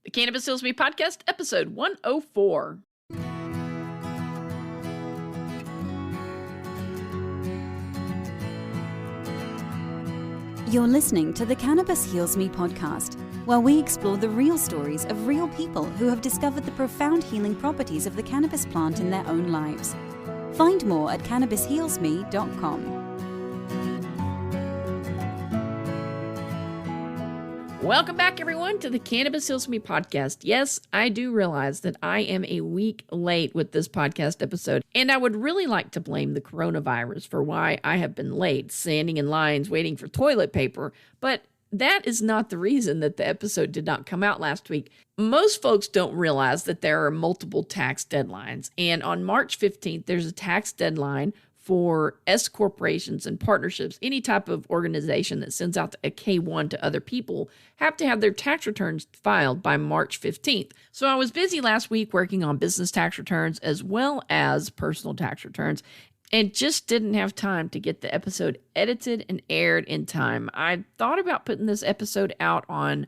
The Cannabis Heals Me podcast, episode 104. You're listening to the Cannabis Heals Me podcast, where we explore the real stories of real people who have discovered the profound healing properties of the cannabis plant in their own lives. Find more at cannabishealsme.com. Welcome back, everyone, to the Cannabis Heals Me podcast. Yes, I do realize that I am a week late with this podcast episode, and I would really like to blame the coronavirus for why I have been late, standing in lines waiting for toilet paper, but that is not the reason that the episode did not come out last week. Most folks don't realize that there are multiple tax deadlines, and on March 15th, there's a tax deadline for S corporations and partnerships. Any type of organization that sends out a K-1 to other people have to have their tax returns filed by March 15th. So I was busy last week working on business tax returns as well as personal tax returns, and just didn't have time to get the episode edited and aired in time. I thought about putting this episode out on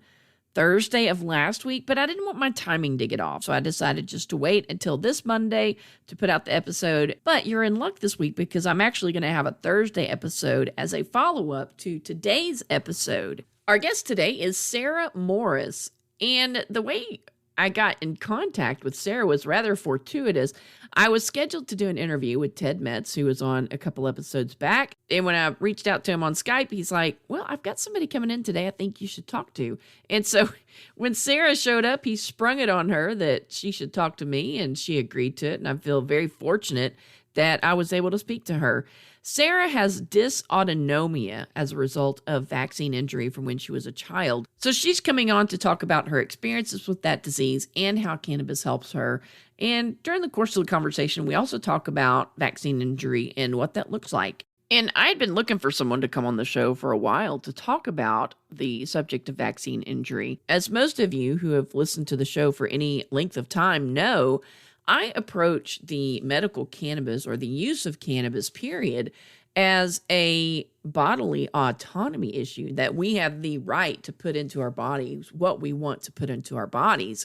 Thursday of last week, but I didn't want my timing to get off, so I decided just to wait until this Monday to put out the episode. But you're in luck this week because I'm actually going to have a Thursday episode as a follow-up to today's episode. Our guest today is Sarah Morris, and the way I got in contact with Sarah was rather fortuitous. I was scheduled to do an interview with Ted Metz, who was on a couple episodes back. And when I reached out to him on Skype, he's like, well, I've got somebody coming in today I think you should talk to. And so when Sarah showed up, he sprung it on her that she should talk to me, and she agreed to it. And I feel very fortunate that I was able to speak to her. Sarah has dysautonomia as a result of vaccine injury from when she was a child. So she's coming on to talk about her experiences with that disease and how cannabis helps her. And during the course of the conversation, we also talk about vaccine injury and what that looks like. And I'd been looking for someone to come on the show for a while to talk about the subject of vaccine injury. As most of you who have listened to the show for any length of time know, I approach the medical cannabis or the use of cannabis, period, as a bodily autonomy issue, that we have the right to put into our bodies what we want to put into our bodies.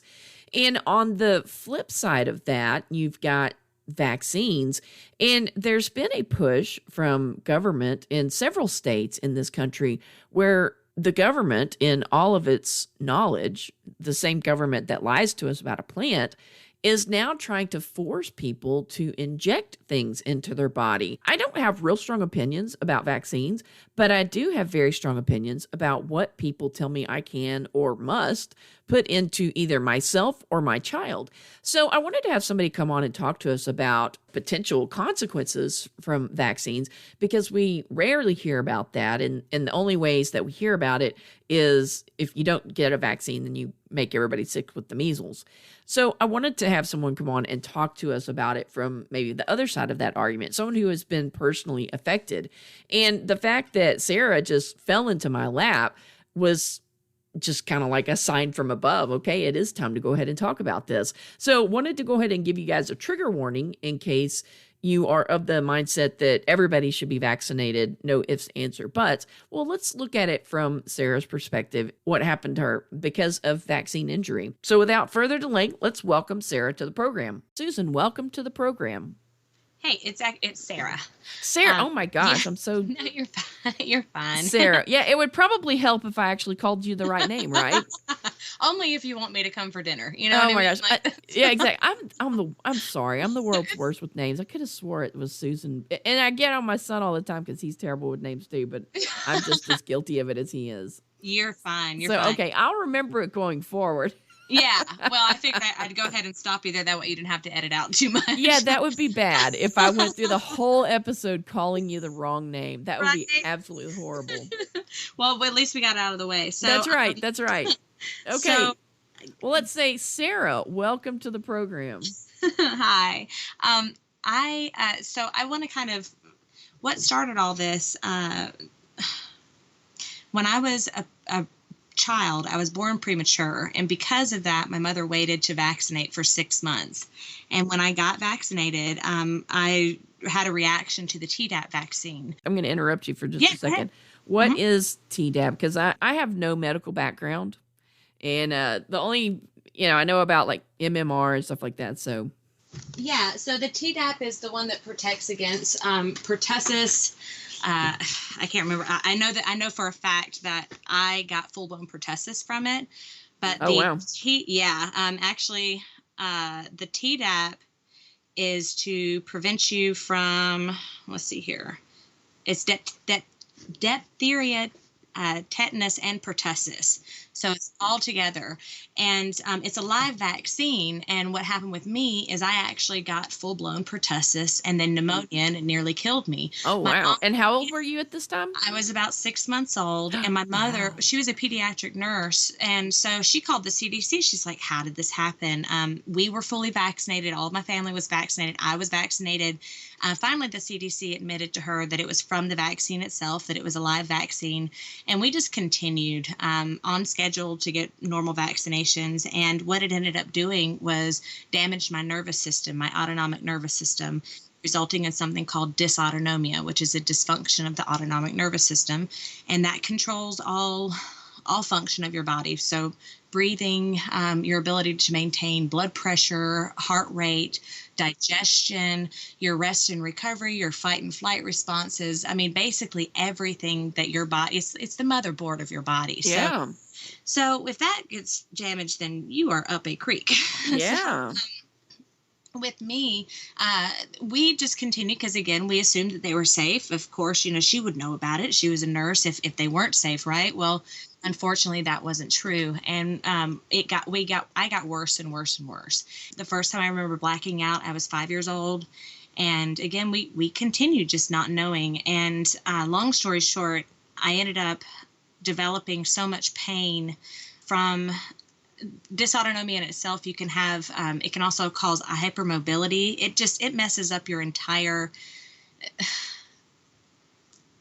And on the flip side of that, you've got vaccines, and there's been a push from government in several states in this country where the government, in all of its knowledge, the same government that lies to us about a plant, is now trying to force people to inject things into their body. I don't have real strong opinions about vaccines, but I do have very strong opinions about what people tell me I can or must put into either myself or my child. So I wanted to have somebody come on and talk to us about potential consequences from vaccines, because we rarely hear about that. And the only ways that we hear about it is if you don't get a vaccine, then you make everybody sick with the measles. So I wanted to have someone come on and talk to us about it from maybe the other side of that argument, someone who has been personally affected. And the fact that Sarah just fell into my lap was just kind of like a sign from above. Okay, it is time to go ahead and talk about this. So wanted to go ahead and give you guys a trigger warning in case you are of the mindset that everybody should be vaccinated, no ifs, ands, or buts. Well, let's look at it from Sarah's perspective, what happened to her because of vaccine injury. So without further delay, let's welcome Sarah to the program. Susan, welcome to the program. Hey, it's Sarah. Sarah, oh my gosh, yeah. I'm so... No, you're fine. You're fine. Sarah, yeah, it would probably help if I actually called you the right name, right? Only if you want me to come for dinner. You know oh what my I mean? gosh. Yeah, exactly. I'm sorry. I'm the world's worst with names. I could have swore it was Susan. And I get on my son all the time because he's terrible with names too, but I'm just as guilty of it as he is. You're fine. You're so, fine. Okay, I'll remember it going forward. Yeah. Well, I figured I'd go ahead and stop you there. That way you didn't have to edit out too much. Yeah, that would be bad if I went through the whole episode calling you the wrong name. That would be absolutely horrible. Well, at least we got out of the way. So That's right. That's right. Okay. So, well, let's say, Sarah, welcome to the program. Hi. So I want to kind of, what started all this, when I was a child, I was born premature, and because of that, my mother waited to vaccinate for 6 months. And when I got vaccinated, I had a reaction to the Tdap vaccine. I'm going to interrupt you for just a second. What is Tdap? Because I have no medical background, and the only I know about like MMR and stuff like that. So Yeah, so the Tdap is the one that protects against pertussis. I can't remember. I know for a fact that I got full blown pertussis from it. But wow. Actually, the Tdap is to prevent you from, let's see here, it's diphtheria, tetanus, and pertussis. So it's all together. And it's a live vaccine. And what happened with me is I actually got full-blown pertussis and then pneumonia, and it nearly killed me. Oh, wow. And how old were you at this time? I was about 6 months old. And my mother, she was a pediatric nurse. And so she called the CDC. She's like, how did this happen? We were fully vaccinated. All of my family was vaccinated. I was vaccinated. Finally, the CDC admitted to her that it was from the vaccine itself, that it was a live vaccine. And we just continued on schedule to get normal vaccinations. And what it ended up doing was damaged my nervous system, my autonomic nervous system, resulting in something called dysautonomia, which is a dysfunction of the autonomic nervous system. And that controls all function of your body. So breathing, your ability to maintain blood pressure, heart rate, digestion, your rest and recovery, your fight and flight responses. I mean, basically everything that your body, it's the motherboard of your body. Yeah. So if that gets damaged, then you are up a creek. Yeah. With me, we just continued because, again, we assumed that they were safe. Of course, she would know about it. She was a nurse if they weren't safe, right? Well, unfortunately, that wasn't true. And I got worse and worse and worse. The first time I remember blacking out, I was 5 years old. And again, we continued just not knowing. And long story short, I ended up developing so much pain from dysautonomia in itself. You can have, it can also cause a hypermobility. It messes up your entire,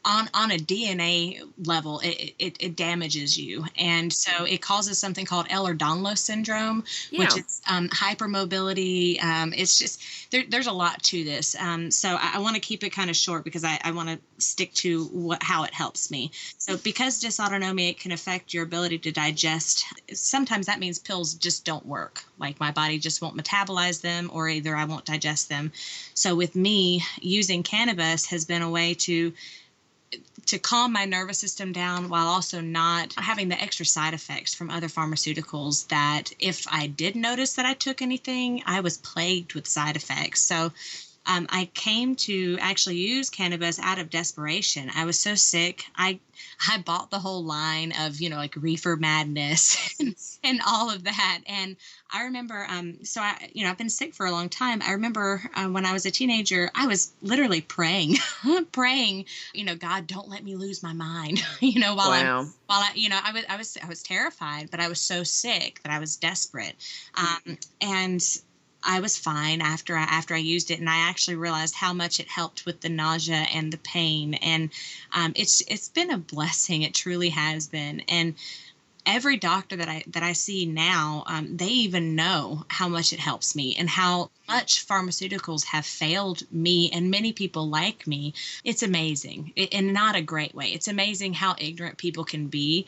on a DNA level, it damages you. And so it causes something called Ehlers-Danlos syndrome, which is hypermobility. It's just, there's a lot to this. So I want to keep it kind of short because I want to stick to how it helps me. So because dysautonomia, it can affect your ability to digest. Sometimes that means pills just don't work. Like my body just won't metabolize them, or either I won't digest them. So with me, using cannabis has been a way to calm my nervous system down while also not having the extra side effects from other pharmaceuticals that if I did notice that I took anything, I was plagued with side effects. So I came to actually use cannabis out of desperation. I was so sick. I bought the whole line of, like Reefer Madness and all of that. And I remember, I've been sick for a long time. I remember when I was a teenager, I was literally praying, God, don't let me lose my mind, I was terrified, but I was so sick that I was desperate. And I was fine after I used it, and I actually realized how much it helped with the nausea and the pain. And it's been a blessing. It truly has been. And every doctor that I see now, they even know how much it helps me and how much pharmaceuticals have failed me and many people like me. It's amazing, in not a great way. It's amazing how ignorant people can be.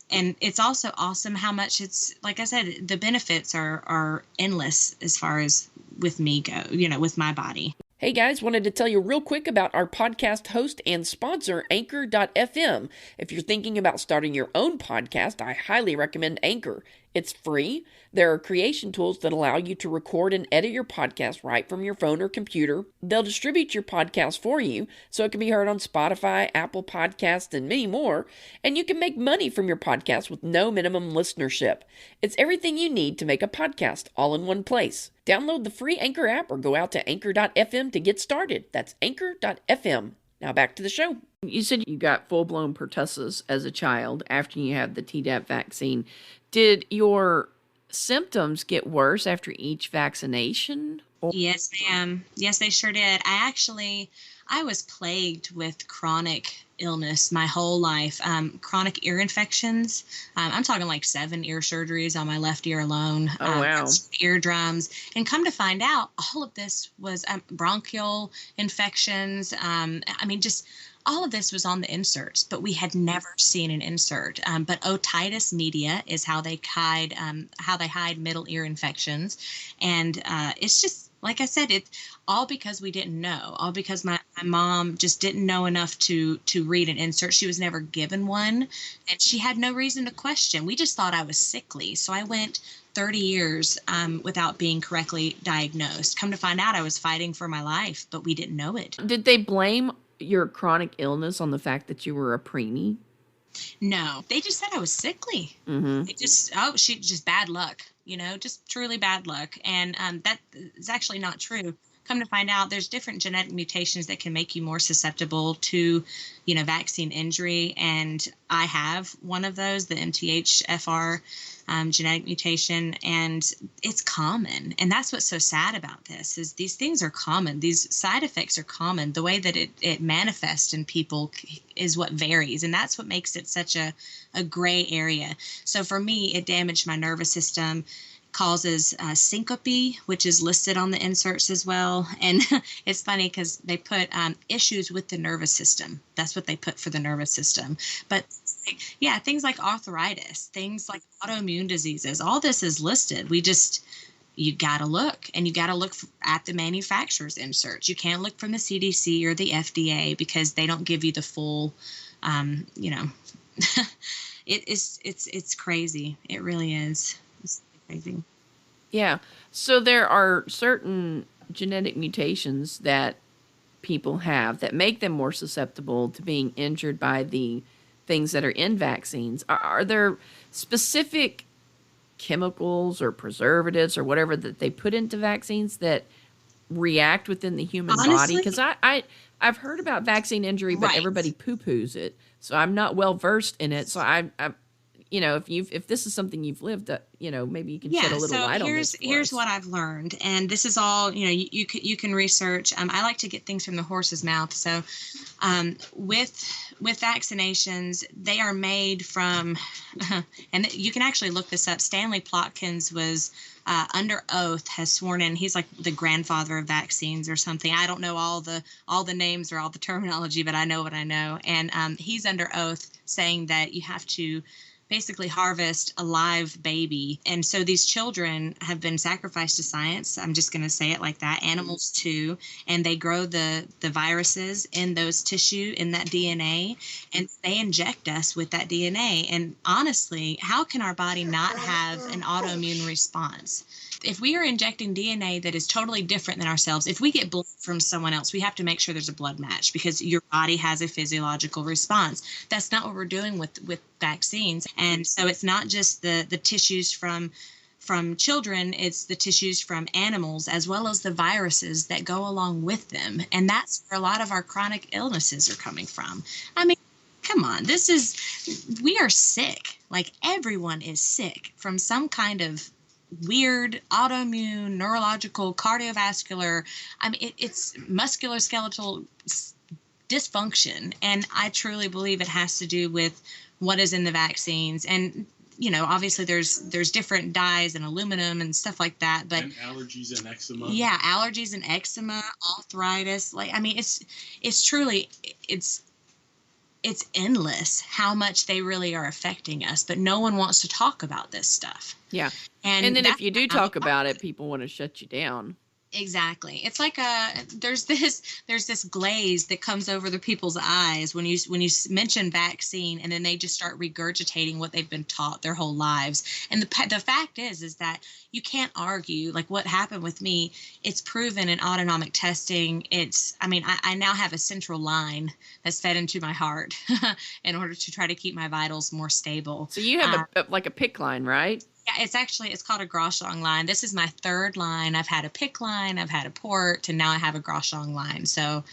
And it's also awesome how much it's, like I said, the benefits are endless as far as with me go, with my body. Hey guys, wanted to tell you real quick about our podcast host and sponsor, Anchor.fm. If you're thinking about starting your own podcast, I highly recommend Anchor. It's free. There are creation tools that allow you to record and edit your podcast right from your phone or computer. They'll distribute your podcast for you so it can be heard on Spotify, Apple Podcasts, and many more. And you can make money from your podcast with no minimum listenership. It's everything you need to make a podcast all in one place. Download the free Anchor app or go out to Anchor.fm to get started. That's Anchor.fm. Now back to the show. You said you got full-blown pertussis as a child after you had the Tdap vaccine. Did your symptoms get worse after each vaccination? Yes, ma'am. Yes, they sure did. I was plagued with chronic illness my whole life. Chronic ear infections. I'm talking like 7 ear surgeries on my left ear alone. Oh, wow. Eardrums. And come to find out, all of this was bronchial infections. Just all of this was on the inserts, but we had never seen an insert. But otitis media is how they hide middle ear infections. And it's just, like I said, it's all because we didn't know, all because my mom just didn't know enough to read an insert. She was never given one, and she had no reason to question. We just thought I was sickly. So I went 30 years without being correctly diagnosed. Come to find out, I was fighting for my life, but we didn't know it. Did they blame your chronic illness on the fact that you were a preemie? No, they just said I was sickly. Mm-hmm. They just, she just bad luck, just truly bad luck. And that is actually not true. Come to find out, there's different genetic mutations that can make you more susceptible to, vaccine injury. And I have one of those, the MTHFR genetic mutation, and it's common. And that's what's so sad about this is these things are common. These side effects are common. The way that it manifests in people is what varies. And that's what makes it such a gray area. So for me, it damaged my nervous system, causes syncope, which is listed on the inserts as well. And it's funny because they put issues with the nervous system. That's what they put for the nervous system. But yeah, things like arthritis, things like autoimmune diseases, all this is listed. You got to look, and you got to look at the manufacturer's inserts. You can't look from the CDC or the FDA because they don't give you the full, it's crazy. It really is. It's crazy. Yeah. So there are certain genetic mutations that people have that make them more susceptible to being injured by the things that are in vaccines. Are there specific chemicals or preservatives or whatever that they put into vaccines that react within the human body? Because I've heard about vaccine injury, but everybody poo-poos it. So I'm not well versed in it. So I if this is something you've lived, maybe you can shed a little light on this. Here's what I've learned, and this is all you can research. I like to get things from the horse's mouth. So, with vaccinations, they are made from, and you can actually look this up. Stanley Plotkins was under oath, has sworn in. He's like the grandfather of vaccines or something. I don't know all the names or all the terminology, but I know what I know. And he's under oath saying that you have to basically harvest a live baby. And so these children have been sacrificed to science. I'm just going to say it like that. Animals too. And they grow the viruses in those tissue, in that DNA, and they inject us with that DNA. And honestly, how can our body not have an autoimmune response? If we are injecting DNA that is totally different than ourselves, if we get blood from someone else, we have to make sure there's a blood match because your body has a physiological response. That's not what we're doing with vaccines. And so it's not just the tissues from children, it's the tissues from animals as well as the viruses that go along with them. And that's where a lot of our chronic illnesses are coming from. I mean, come on, we are sick. Like everyone is sick from some kind of weird autoimmune, neurological, cardiovascular, it's musculoskeletal dysfunction. And I truly believe it has to do with what is in the vaccines. And, obviously there's different dyes and aluminum and stuff like that, but and allergies and eczema. Yeah, allergies and eczema, arthritis. It's truly, it's endless how much they really are affecting us, but no one wants to talk about this stuff. Yeah. And then if you do talk about it, people want to shut you down. Exactly. It's like there's this glaze that comes over the people's eyes when you mention vaccine, and then they just start regurgitating what they've been taught their whole lives. And the fact is that you can't argue. Like what happened with me, it's proven in autonomic testing. I now have a central line that's fed into my heart in order to try to keep my vitals more stable. So you have a PICC line, right? Yeah, it's called a Groshong line. This is my third line. I've had a PICC line, I've had a port, and now I have a Groshong line. So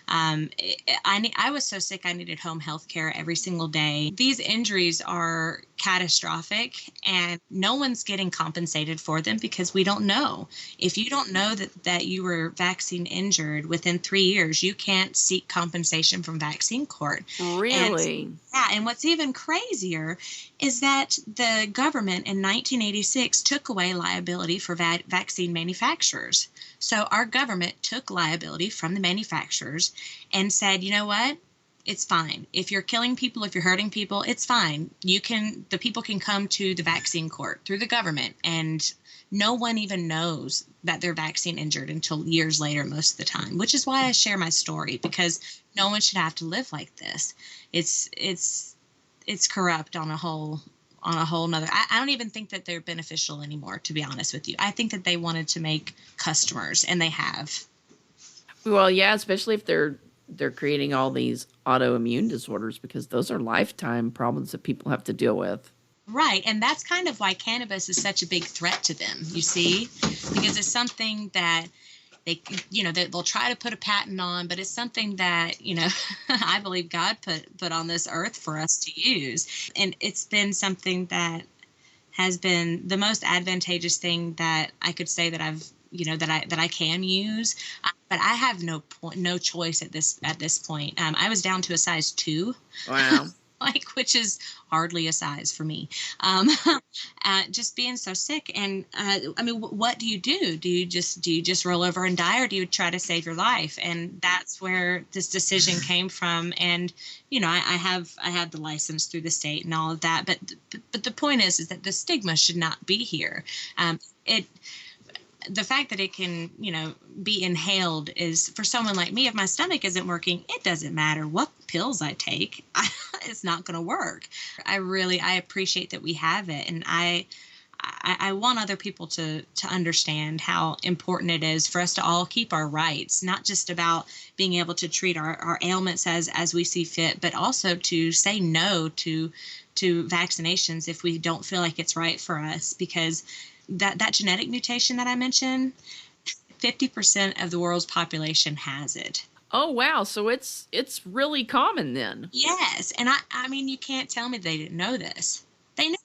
I was so sick I needed home health care every single day. These injuries are catastrophic, and no one's getting compensated for them because we don't know. If you don't know that you were vaccine injured within 3 years, you can't seek compensation from vaccine court. Really? And what's even crazier is that the government in 1986 took away liability for vaccine manufacturers. So our government took liability from the manufacturers and said, you know what? it's fine. If you're killing people, if you're hurting people, it's fine. The people can come to the vaccine court through the government, and no one even knows that they're vaccine injured until years later most of the time, which is why I share my story, because no one should have to live like this. It's corrupt on a whole nother. I don't even think that they're beneficial anymore, to be honest with you. I think that they wanted to make customers, and they have. Well, yeah, especially if they're creating all these autoimmune disorders, because those are lifetime problems that people have to deal with. Right. And that's kind of why cannabis is such a big threat to them, you see, because it's something that they'll try to put a patent on, but it's something that, I believe God put on this earth for us to use. And it's been something that has been the most advantageous thing that I could say that I've, that I can use. But I have no choice at this point. I was down to a size 2. Wow. Which is hardly a size for me. Just being so sick. And what do you do? Do you just roll over and die, or do you try to save your life? And that's where this decision came from. And, I have the license through the state and all of that. But the point is that the stigma should not be here. The fact that it can, be inhaled is, for someone like me, if my stomach isn't working, it doesn't matter what pills I take. It's not going to work. I appreciate that we have it. And I want other people to understand how important it is for us to all keep our rights, not just about being able to treat our ailments as we see fit, but also to say no to vaccinations if we don't feel like it's right for us, because that genetic mutation that I mentioned, 50% of the world's population has it. Oh, wow. So it's really common then. Yes. And I mean, you can't tell me they didn't know this. They knew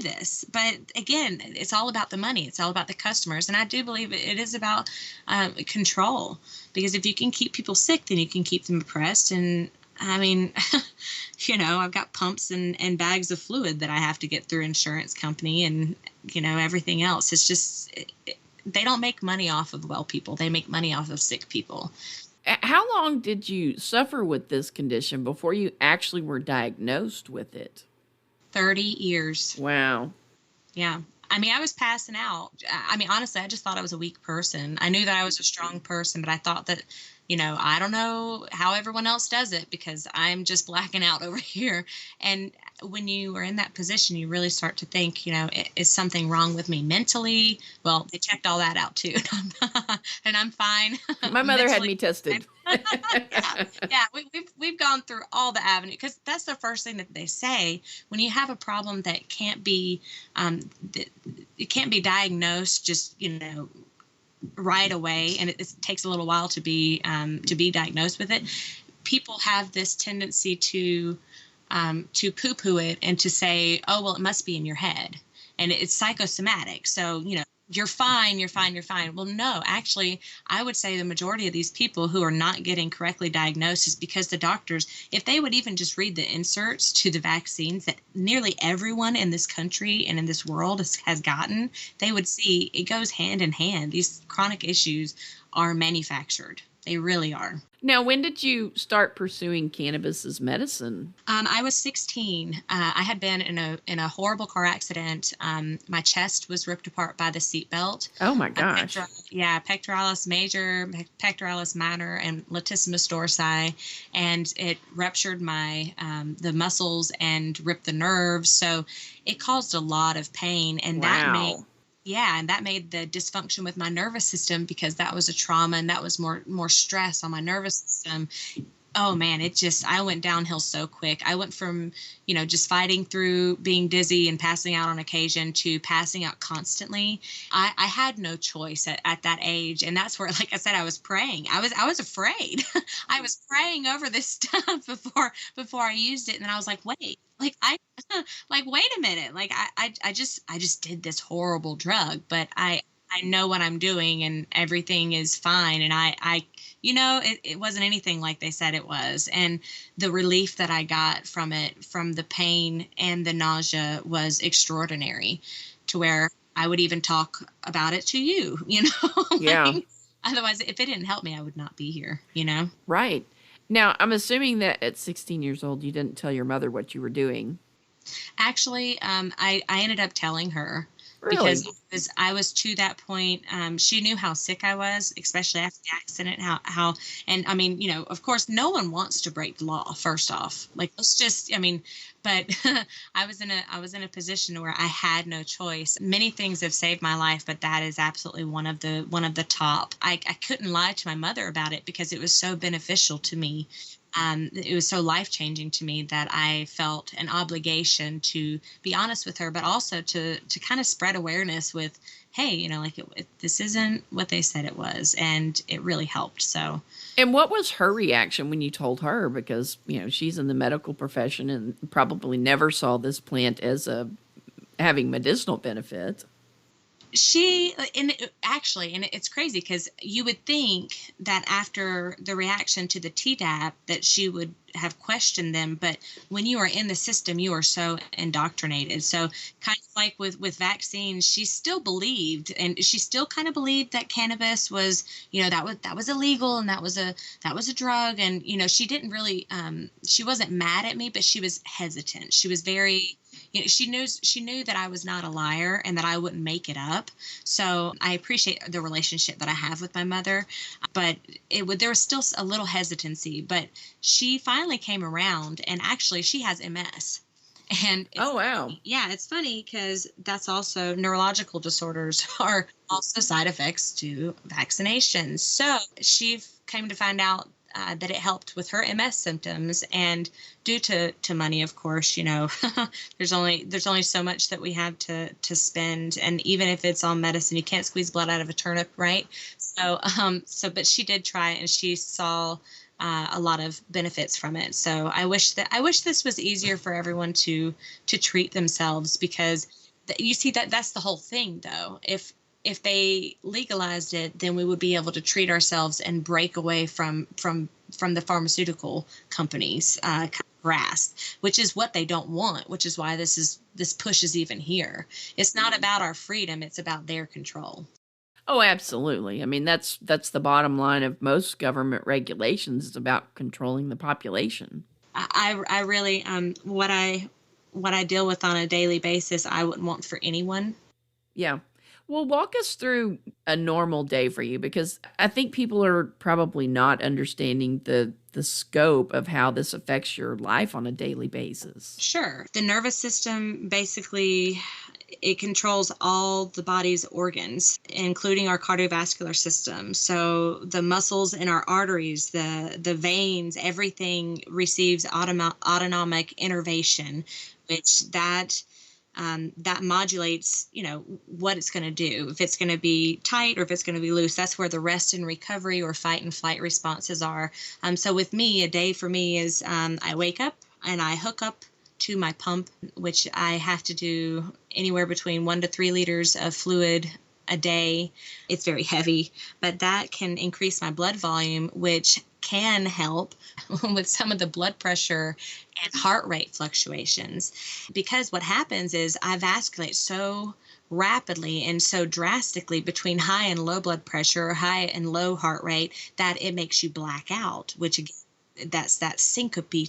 this. But again, it's all about the money. It's all about the customers. And I do believe it is about control, because if you can keep people sick, then you can keep them oppressed. And I mean, I've got pumps and bags of fluid that I have to get through insurance company and, everything else. It's just, they don't make money off of well people. They make money off of sick people. How long did you suffer with this condition before you actually were diagnosed with it? 30 years. Wow. Yeah. I mean, I was passing out. I mean, honestly, I just thought I was a weak person. I knew that I was a strong person, but I thought that, I don't know how everyone else does it, because I'm just blacking out over here. And when you are in that position, you really start to think, is something wrong with me mentally? Well, they checked all that out too. And I'm fine. My mother had me tested. Yeah. We've gone through all the avenues, because that's the first thing that they say when you have a problem that can't be, it can't be diagnosed just, right away, and it takes a little while to be diagnosed with it. People have this tendency to poo-poo it and to say, oh, well, it must be in your head, and it's psychosomatic. So, you're fine. Well, no, actually, I would say the majority of these people who are not getting correctly diagnosed is because the doctors, if they would even just read the inserts to the vaccines that nearly everyone in this country and in this world has gotten, they would see it goes hand in hand. These chronic issues are manufactured. They really are. Now, when did you start pursuing cannabis as medicine? I was 16. I had been in a horrible car accident. My chest was ripped apart by the seatbelt. Oh my gosh. Pectoralis major, pectoralis minor, and latissimus dorsi, and it ruptured my the muscles and ripped the nerves. So it caused a lot of pain, and wow. that made the dysfunction with my nervous system, because that was a trauma and that was more stress on my nervous system. Oh man, I went downhill so quick. I went from, just fighting through being dizzy and passing out on occasion to passing out constantly. I had no choice at that age. And that's where, like I said, I was praying. I was afraid. I was praying over this stuff before I used it. And then I was like, wait, wait a minute. Like I just did this horrible drug, but I know what I'm doing and everything is fine. And it wasn't anything like they said it was. And the relief that I got from it, from the pain and the nausea, was extraordinary, to where I would even talk about it to you, Yeah. Otherwise, if it didn't help me, I would not be here, Right. Now, I'm assuming that at 16 years old, you didn't tell your mother what you were doing. Actually, I ended up telling her Really? because I was to that point. She knew how sick I was, especially after the accident. And I mean, of course, no one wants to break the law. First off, like let's just, I mean, but I was in a position where I had no choice. Many things have saved my life, but that is absolutely one of the top. I couldn't lie to my mother about it because it was so beneficial to me. It was so life-changing to me that I felt an obligation to be honest with her, but also to kind of spread awareness with, hey, like this isn't what they said it was, and it really helped. So, And what was her reaction when you told her? Because, she's in the medical profession and probably never saw this plant as having medicinal benefits. And it's crazy because you would think that after the reaction to the Tdap that she would have questioned them, but when you are in the system, you are so indoctrinated. So kind of like with vaccines, she still believed, and she still kind of believed that cannabis was, that was illegal, and that was a drug. And she didn't really she wasn't mad at me, but she was hesitant. She was very, she knew that I was not a liar and that I wouldn't make it up. So I appreciate the relationship that I have with my mother, but there was still a little hesitancy. But she finally came around, and actually she has MS. And Oh, wow. yeah, it's funny because that's also neurological disorders are also side effects to vaccinations. So she came to find out that it helped with her MS symptoms, and due to money, of course, there's only so much that we have to spend, and even if it's on medicine, you can't squeeze blood out of a turnip, right? So but she did try it, and she saw a lot of benefits from it. So I wish this was easier for everyone to treat themselves, because you see that's the whole thing, though. If they legalized it, then we would be able to treat ourselves and break away from the pharmaceutical companies' grasp, which is what they don't want, which is why this push is even here. It's not about our freedom, it's about their control. Oh, absolutely. I mean, that's the bottom line of most government regulations, is about controlling the population. I really what I deal with on a daily basis, I wouldn't want for anyone. Yeah. Well, walk us through a normal day for you, because I think people are probably not understanding the scope of how this affects your life on a daily basis. Sure. The nervous system, basically, it controls all the body's organs, including our cardiovascular system. So the muscles in our arteries, the veins, everything receives autonomic innervation, which that modulates, what it's going to do, if it's going to be tight or if it's going to be loose. That's where the rest and recovery or fight and flight responses are. So with me, a day for me is I wake up and I hook up to my pump, which I have to do anywhere between 1 to 3 liters of fluid a day. It's very heavy, but that can increase my blood volume, which can help with some of the blood pressure and heart rate fluctuations. Because what happens is I vasculate so rapidly and so drastically between high and low blood pressure or high and low heart rate that it makes you black out, which again, that's that syncope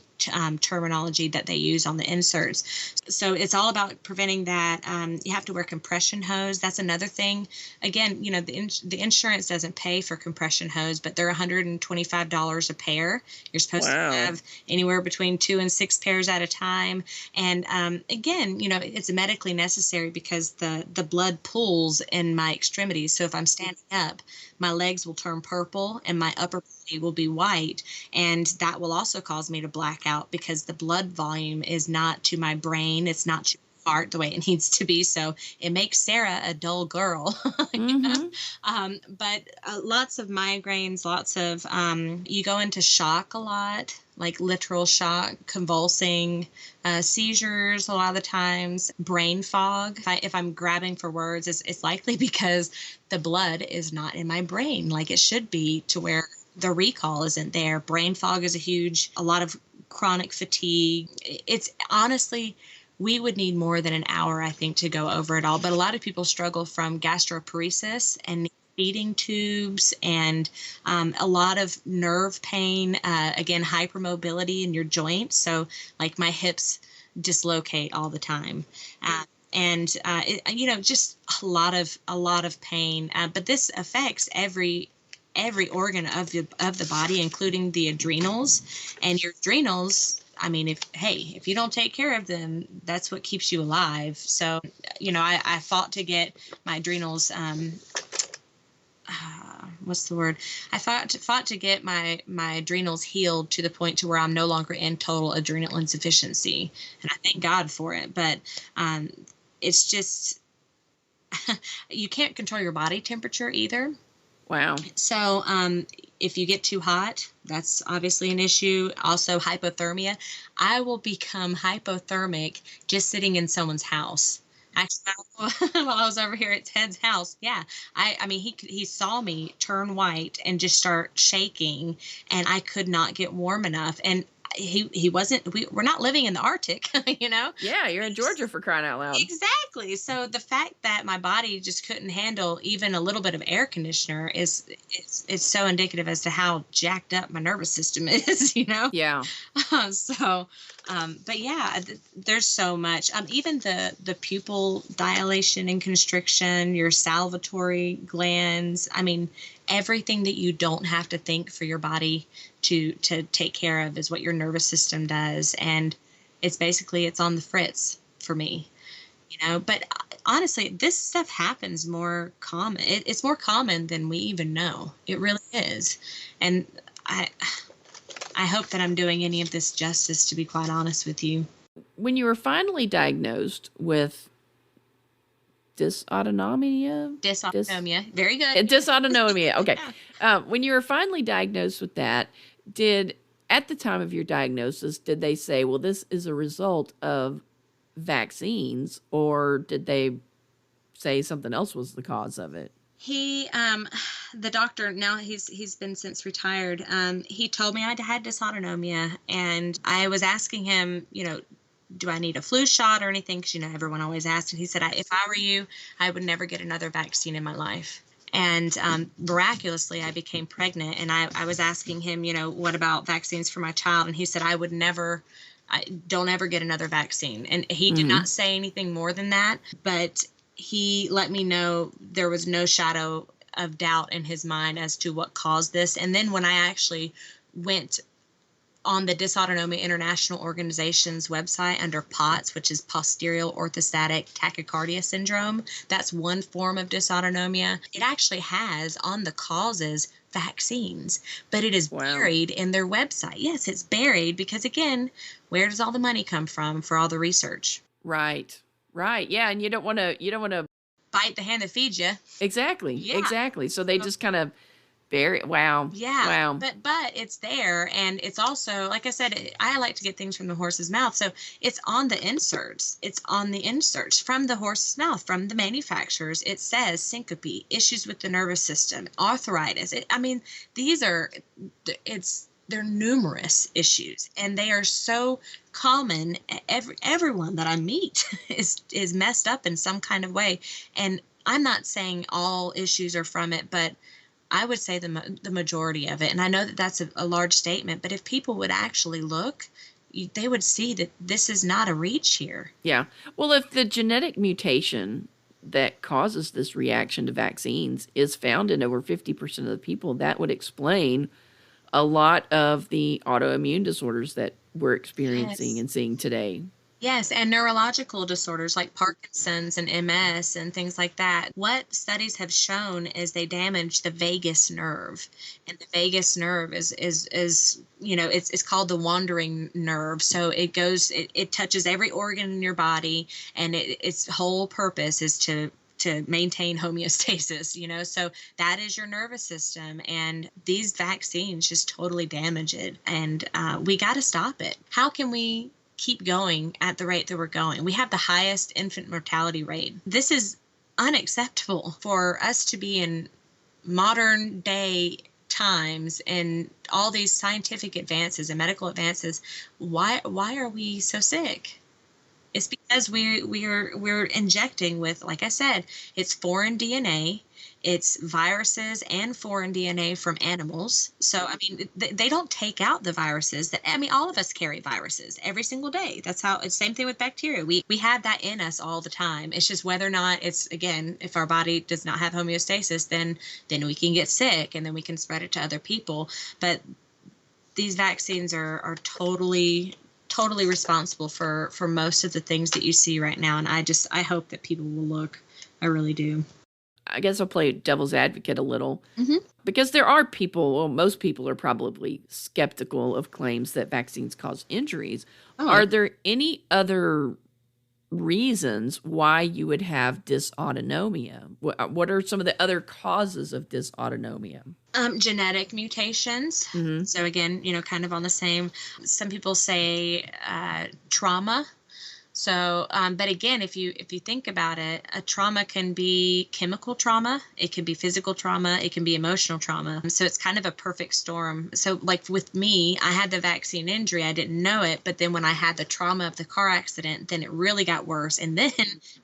terminology that they use on the inserts. So it's all about preventing that. You have to wear compression hose. That's another thing. Again, the insurance doesn't pay for compression hose, but they're $125 a pair. You're supposed to have anywhere between 2 and 6 pairs at a time. And again, it's medically necessary because the blood pools in my extremities. So if I'm standing up, my legs will turn purple and my upper body will be white. And that will also cause me to black out because the blood volume is not to my brain. It's not to my heart the way it needs to be. So it makes Sarah a dull girl. But lots of migraines, lots of, you go into shock a lot, like literal shock, convulsing, seizures a lot of the times, brain fog. If I'm grabbing for words, it's likely because the blood is not in my brain like it should be, to where the recall isn't there. Brain fog is a lot of chronic fatigue. It's honestly, we would need more than an hour, I think, to go over it all. But a lot of people struggle from gastroparesis and feeding tubes and a lot of nerve pain, again, hypermobility in your joints. So like my hips dislocate all the time. Just a lot of pain. But this affects every organ of the body, including the adrenals. And your adrenals, I mean, if you don't take care of them, that's what keeps you alive. So, I fought to get my adrenals, what's the word? I fought to get my adrenals healed to the point to where I'm no longer in total adrenal insufficiency. And I thank God for it. But it's just, you can't control your body temperature either. Wow. So if you get too hot, that's obviously an issue. Also hypothermia. I will become hypothermic just sitting in someone's house. Actually, while I was over here at Ted's house, yeah, I mean, he saw me turn white and just start shaking, and I could not get warm enough. And he wasn't, we're not living in the Arctic, Yeah, you're in Georgia, for crying out loud. Exactly. So the fact that my body just couldn't handle even a little bit of air conditioner is so indicative as to how jacked up my nervous system is, Yeah. But yeah, there's so much. Even the pupil dilation and constriction, your salivatory glands. I mean, everything that you don't have to think for your body to take care of is what your nervous system does. And it's on the fritz for me, But honestly, this stuff happens more common. It's more common than we even know. It really is. And I hope that I'm doing any of this justice, to be quite honest with you. When you were finally diagnosed with dysautonomia? Dysautonomia. Very good. Dysautonomia. Okay. Yeah. When you were finally diagnosed with that, at the time of your diagnosis, did they say, well, this is a result of vaccines, or did they say something else was the cause of it? The doctor, now he's been since retired. He told me I had dysautonomia, and I was asking him, do I need a flu shot or anything? Because, everyone always asks. And he said, if I were you, I would never get another vaccine in my life. And miraculously, I became pregnant. And I was asking him, what about vaccines for my child? And he said, don't ever get another vaccine. And he did not say anything more than that. But he let me know there was no shadow of doubt in his mind as to what caused this. And then when I actually went on the Dysautonomia International Organization's website under POTS, which is posterior orthostatic tachycardia syndrome, that's one form of dysautonomia. It actually has on the causes vaccines, but it is buried in their website. Yes, it's buried because, again, where does all the money come from for all the research? Right. Yeah, and you don't want to bite the hand that feeds you. Exactly. Yeah. Exactly. So they just kind of bury it. Wow. Yeah. Wow. But it's there, and it's also, like I said, I like to get things from the horse's mouth. So it's on the inserts. It's on the inserts from the horse's mouth, from the manufacturers. It says syncope, issues with the nervous system, arthritis. They're numerous issues, and they are so common. Everyone that I meet is messed up in some kind of way. And I'm not saying all issues are from it, but I would say the majority of it. And I know that that's a large statement, but if people would actually look, they would see that this is not a reach here. Yeah. Well, if the genetic mutation that causes this reaction to vaccines is found in over 50% of the people, that would explain a lot of the autoimmune disorders that we're experiencing and seeing today. Yes, and neurological disorders like Parkinson's and MS and things like that. What studies have shown is they damage the vagus nerve, and the vagus nerve is it's called the wandering nerve. So it touches every organ in your body, and its whole purpose is to maintain homeostasis, so that is your nervous system, and these vaccines just totally damage it, and we got to stop it. How can we keep going at the rate that we're going? We have the highest infant mortality rate. This is unacceptable for us to be in modern day times and all these scientific advances and medical advances. Why are we so sick? It's because we're injecting with, like I said, it's foreign DNA. It's viruses and foreign DNA from animals. So, I mean, they don't take out the viruses. All of us carry viruses every single day. That's how it's same thing with bacteria. We have that in us all the time. It's just whether or not it's, again, if our body does not have homeostasis, then we can get sick and then we can spread it to other people. But these vaccines are totally responsible for most of the things that you see right now. And I hope that people will look. I really do. I guess I'll play devil's advocate a little, because there are people, well, most people are probably skeptical of claims that vaccines cause injuries. Oh. Are there any other reasons why you would have dysautonomia? What are some of the other causes of dysautonomia? Genetic mutations. So again, kind of on the same, some people say trauma. So, but again, if you think about it, a trauma can be chemical trauma, it can be physical trauma, it can be emotional trauma. So it's kind of a perfect storm. So like with me, I had the vaccine injury, I didn't know it, but then when I had the trauma of the car accident, then it really got worse. And then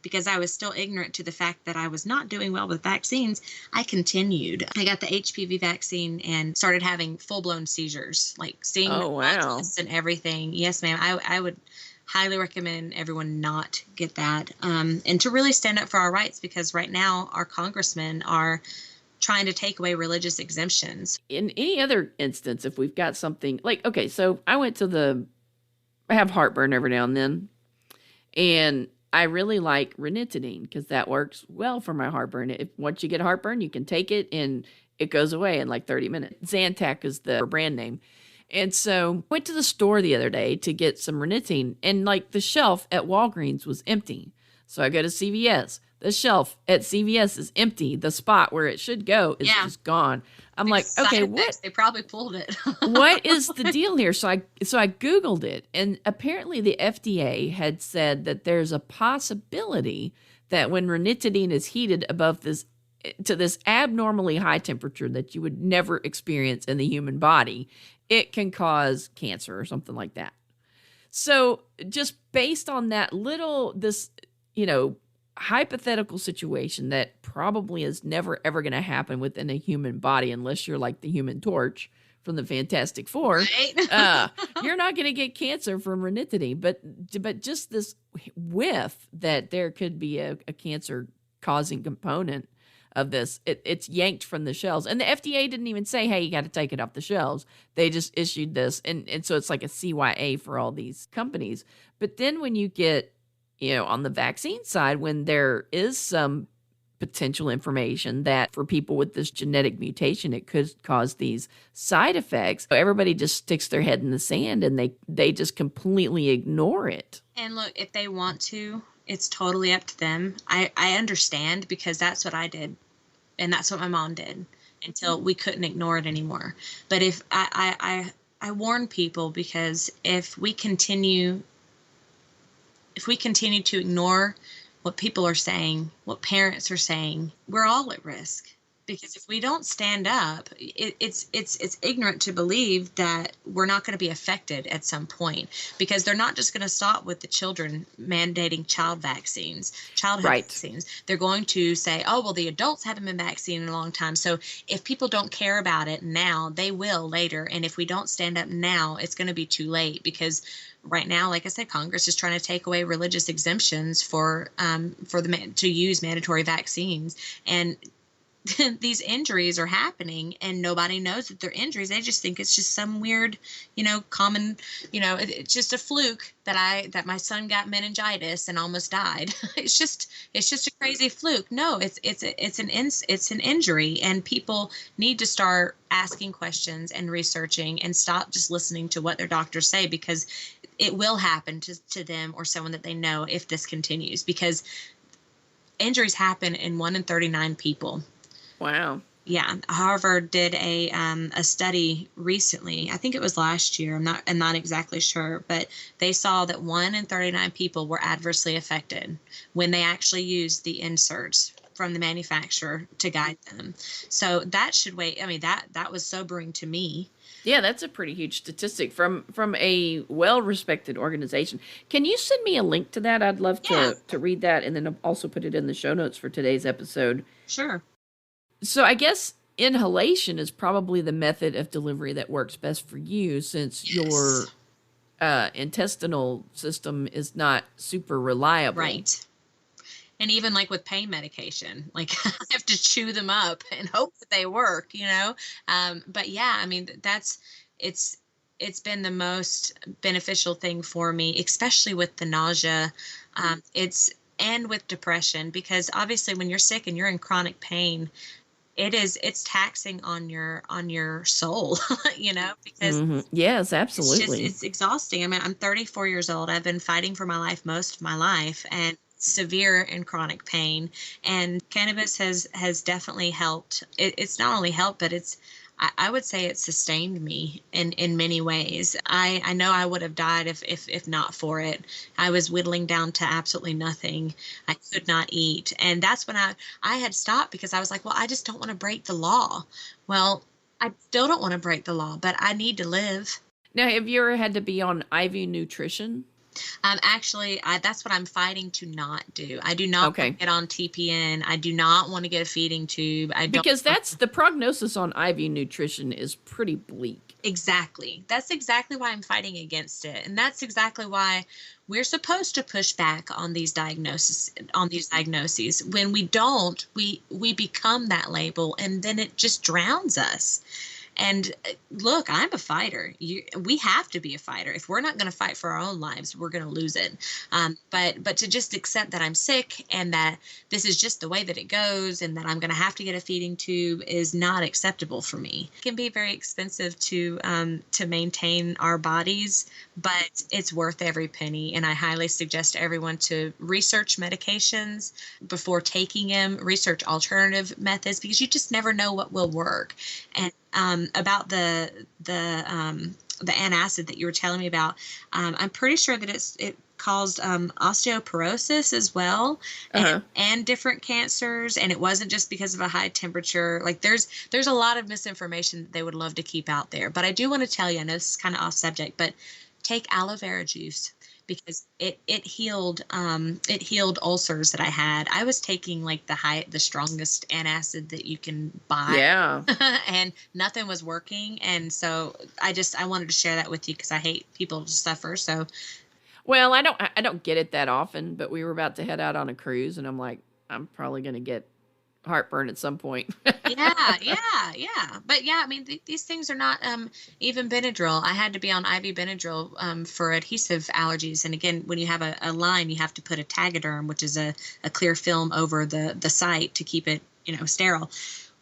because I was still ignorant to the fact that I was not doing well with vaccines, I continued. I got the HPV vaccine and started having full-blown seizures, like seeing and everything. Yes, ma'am. I would highly recommend everyone not get that, and to really stand up for our rights, because right now our congressmen are trying to take away religious exemptions. In any other instance, if we've got something like, okay, so I have heartburn every now and then, and I really like ranitidine because that works well for my heartburn. Once you get heartburn, you can take it and it goes away in like 30 minutes. Zantac is the brand name. And so I went to the store the other day to get some ranitidine, and like the shelf at Walgreens was empty. So I go to CVS. The shelf at CVS is empty. The spot where it should go is just gone. I'm like, okay, what? They probably pulled it. What is the deal here? So I Googled it, and apparently the FDA had said that there's a possibility that when ranitidine is heated above this abnormally high temperature that you would never experience in the human body, it can cause cancer or something like that. So just based on that hypothetical situation that probably is never, ever going to happen within a human body unless you're like the Human Torch from the Fantastic Four, right? You're not going to get cancer from ranitidine. But just this whiff that there could be a cancer-causing component of this, it's yanked from the shelves. And the FDA didn't even say, hey, you got to take it off the shelves. They just issued this. And so it's like a CYA for all these companies. But then when you get, on the vaccine side, when there is some potential information that for people with this genetic mutation, it could cause these side effects, everybody just sticks their head in the sand and they just completely ignore it. And look, if they want to, it's totally up to them. I understand, because that's what I did. And that's what my mom did until we couldn't ignore it anymore. But if I warn people, because if we continue to ignore what people are saying, what parents are saying, we're all at risk. Because if we don't stand up, it's ignorant to believe that we're not going to be affected at some point, because they're not just going to stop with the children mandating childhood vaccines. They're going to say, oh, well, the adults haven't been vaccinated in a long time. So if people don't care about it now, they will later. And if we don't stand up now, it's going to be too late, because right now, like I said, Congress is trying to take away religious exemptions to use mandatory vaccines. And these injuries are happening and nobody knows that they're injuries. They just think it's just some weird, common, it's just a fluke that my son got meningitis and almost died. It's just a crazy fluke. No, it's an injury, and people need to start asking questions and researching and stop just listening to what their doctors say, because it will happen to them or someone that they know if this continues, because injuries happen in 1 in 39 people. Wow. Yeah. Harvard did a study recently. I think it was last year. I'm not exactly sure, but they saw that 1 in 39 people were adversely affected when they actually used the inserts from the manufacturer to guide them. So that should wait. I mean, that was sobering to me. Yeah, that's a pretty huge statistic from a well-respected organization. Can you send me a link to that? I'd love to read that, and then also put it in the show notes for today's episode. Sure. So I guess inhalation is probably the method of delivery that works best for you, since your Yes. intestinal system is not super reliable. Right. And even like with pain medication, like I have to chew them up and hope that they work, you know? But yeah, I mean, it's, it's been the most beneficial thing for me, especially with the nausea. And with depression, because obviously when you're sick and you're in chronic pain, it's taxing on your soul, you know, because Yes, absolutely. it's exhausting. I mean, I'm 34 years old. I've been fighting for my life most of my life, and severe and chronic pain. And cannabis has definitely helped. It's not only helped, but I would say it sustained me in many ways. I know I would have died if not for it. I was whittling down to absolutely nothing. I could not eat. And that's when I had stopped, because I was like, well, I just don't want to break the law. Well, I still don't want to break the law, but I need to live. Now, have you ever had to be on IV nutrition? Actually, that's what I'm fighting to not do. I do not want Okay. to get on TPN. I do not want to get a feeding tube. I don't. Because that's the prognosis on IV nutrition is pretty bleak. Exactly. That's exactly why I'm fighting against it. And that's exactly why we're supposed to push back on these diagnoses. When we don't, we become that label, and then it just drowns us. And look, I'm a fighter. We have to be a fighter. If we're not going to fight for our own lives, we're going to lose it. But to just accept that I'm sick and that this is just the way that it goes, and that I'm going to have to get a feeding tube, is not acceptable for me. It can be very expensive to maintain our bodies, but it's worth every penny. And I highly suggest everyone to research medications before taking them. Research alternative methods, because you just never know what will work. And about the antacid that you were telling me about, I'm pretty sure that it caused osteoporosis as well, and different cancers. And it wasn't just because of a high temperature. Like there's a lot of misinformation that they would love to keep out there. But I do want to tell you, I know this is kind of off subject, but take aloe vera juice, because it healed ulcers that I had. I was taking like the strongest antacid that you can buy. Yeah. And nothing was working. And so I wanted to share that with you, because I hate people to suffer. So Well, I don't get it that often, but we were about to head out on a cruise, and I'm like, I'm probably going to get heartburn at some point. yeah. But yeah, I mean, these things are not even Benadryl. I had to be on IV Benadryl for adhesive allergies. And again, when you have a line, you have to put a Tagaderm, which is a clear film over the site to keep it, sterile.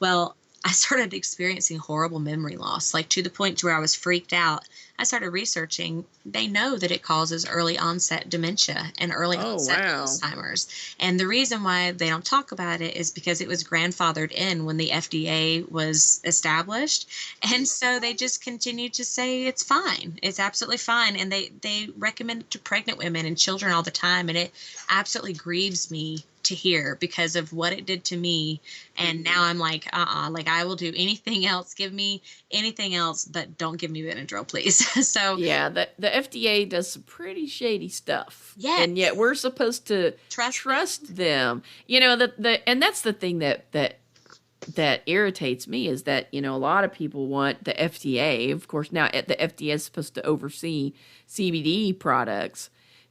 Well, I started experiencing horrible memory loss, like to the point to where I was freaked out. I started researching. They know that it causes early onset dementia and early onset Alzheimer's. And the reason why they don't talk about it is because it was grandfathered in when the FDA was established. And so they just continue to say it's fine. It's absolutely fine. And they recommend it to pregnant women and children all the time. And it absolutely grieves me to hear, because of what it did to me. And now I'm like, like I will do anything else. Give me anything else, but don't give me Benadryl, please. So yeah, the FDA does some pretty shady stuff. Yes. And yet we're supposed to trust them. And that's the thing that irritates me, is that, a lot of people want the FDA. Of course, now the FDA is supposed to oversee CBD products.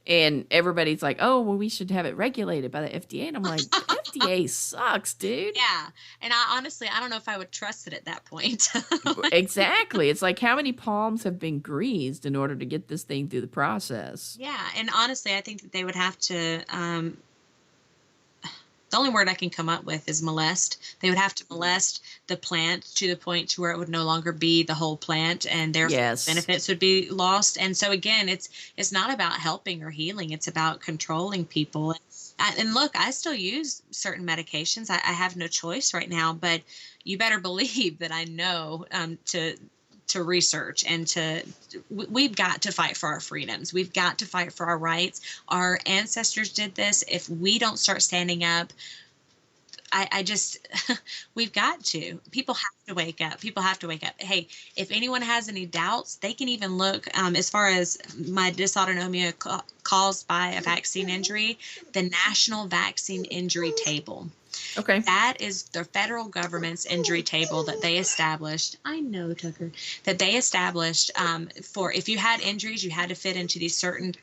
And everybody's like, oh, well, we should have it regulated by the FDA. And I'm like, FDA sucks, dude. Yeah. And I don't know if I would trust it at that point. Exactly. It's like, how many palms have been greased in order to get this thing through the process? Yeah. And honestly, I think that they would have to, the only word I can come up with is molest. They would have to molest the plant to the point to where it would no longer be the whole plant, and their benefits would be lost. And so again, it's not about helping or healing. It's about controlling people. And look, I still use certain medications. I have no choice right now, but you better believe that I know to research and we've got to fight for our freedoms. We've got to fight for our rights. Our ancestors did this. If we don't start standing up, we've got to. People have to wake up. People have to wake up. Hey, if anyone has any doubts, they can even look, as far as my dysautonomia caused by a vaccine injury, the National Vaccine Injury Table. Okay. That is the federal government's injury table that they established. I know, Tucker, that they established for if you had injuries, you had to fit into these certain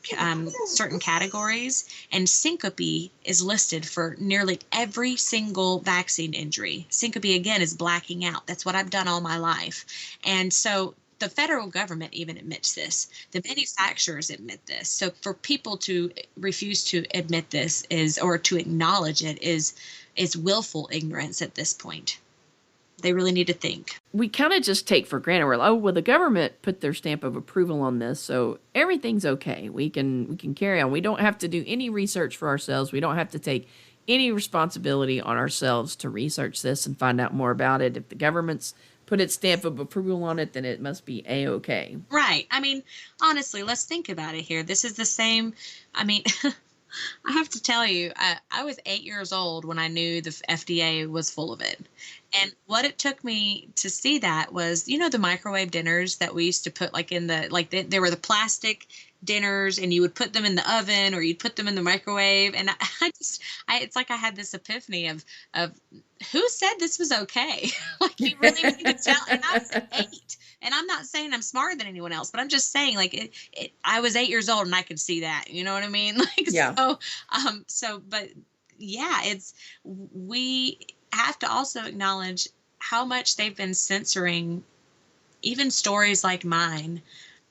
categories. And syncope is listed for nearly every single vaccine injury. Syncope, again, is blacking out. That's what I've done all my life. And so the federal government even admits this. The manufacturers admit this. So for people to refuse to admit this or to acknowledge it is willful ignorance at this point. They really need to think. We kind of just take for granted. We're like, oh, well, the government put their stamp of approval on this, so everything's okay. We can carry on. We don't have to do any research for ourselves. We don't have to take any responsibility on ourselves to research this and find out more about it. If the government's put its stamp of approval on it, then it must be A-okay. Right. I mean, honestly, let's think about it here. This is the same. I mean, I have to tell you, I was 8 years old when I knew the FDA was full of it. And what it took me to see that was, the microwave dinners that we used to put there were the plastic dinners, and you would put them in the oven or you'd put them in the microwave. And it's like I had this epiphany of who said this was okay? Like, you really need to tell. And I was 8. And I'm not saying I'm smarter than anyone else, but I'm just saying, like, I was 8 years old and I could see that. You know what I mean? Like, yeah. But yeah, we have to also acknowledge how much they've been censoring even stories like mine.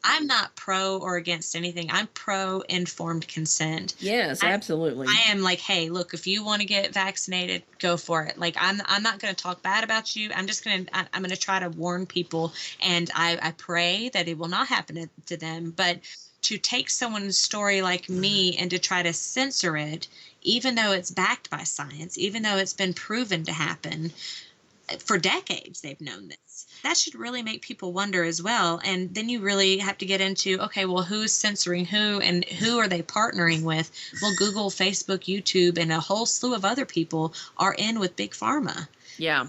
I'm not pro or against anything. I'm pro informed consent. Yes, absolutely. I am like, hey, look, if you want to get vaccinated, go for it. Like, I'm not going to talk bad about you. I'm going to try to warn people. And I pray that it will not happen to them. But to take someone's story like me and to try to censor it, even though it's backed by science, even though it's been proven to happen, for decades they've known this. That should really make people wonder as well. And then you really have to get into, okay, well, who's censoring who and who are they partnering with? Well, Google, Facebook, YouTube, and a whole slew of other people are in with Big Pharma. Yeah.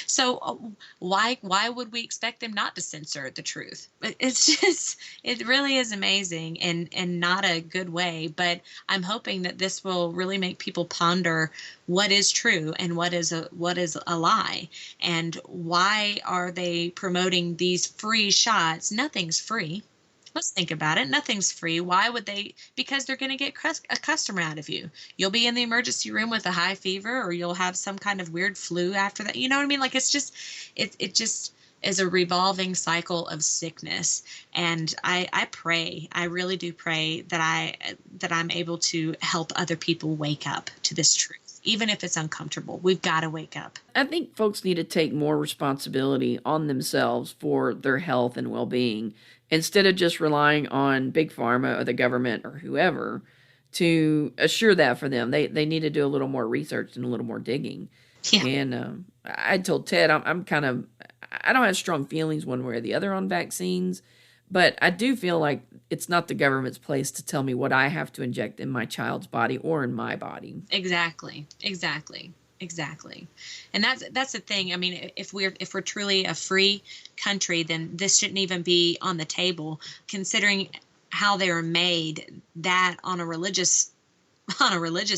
So why would we expect them not to censor the truth? It really is amazing and not a good way. But I'm hoping that this will really make people ponder what is true and what is a lie, and why are they promoting these free shots? Nothing's free. Let's think about it. Nothing's free. Why would they? Because they're going to get a customer out of you. You'll be in the emergency room with a high fever, or you'll have some kind of weird flu after that. You know what I mean? Like, it just is a revolving cycle of sickness. And I pray, I really do pray that I'm able to help other people wake up to this truth. Even if it's uncomfortable, we've got to wake up. I think folks need to take more responsibility on themselves for their health and well-being, instead of just relying on Big Pharma or the government or whoever to assure that for them. They need to do a little more research and a little more digging. Yeah. And I told Ted, I don't have strong feelings one way or the other on vaccines, but I do feel like it's not the government's place to tell me what I have to inject in my child's body or in my body. Exactly. And that's the thing. I mean, if we're truly a free country, then this shouldn't even be on the table, considering how they were made. That on a religious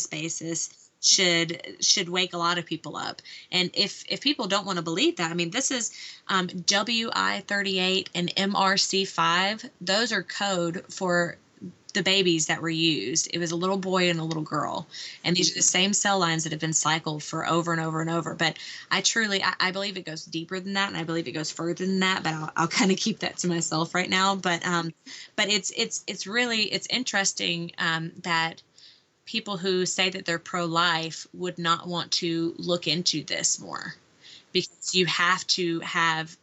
basis should wake a lot of people up. And if people don't want to believe that, I mean, this is WI38 and MRC5. Those are code for the babies that were used. It was a little boy and a little girl. And these are the same cell lines that have been cycled for over and over and over. But I believe it goes deeper than that, and I believe it goes further than that, but I'll kind of keep that to myself right now. But it's really interesting that people who say that they're pro-life would not want to look into this more, because you have to have,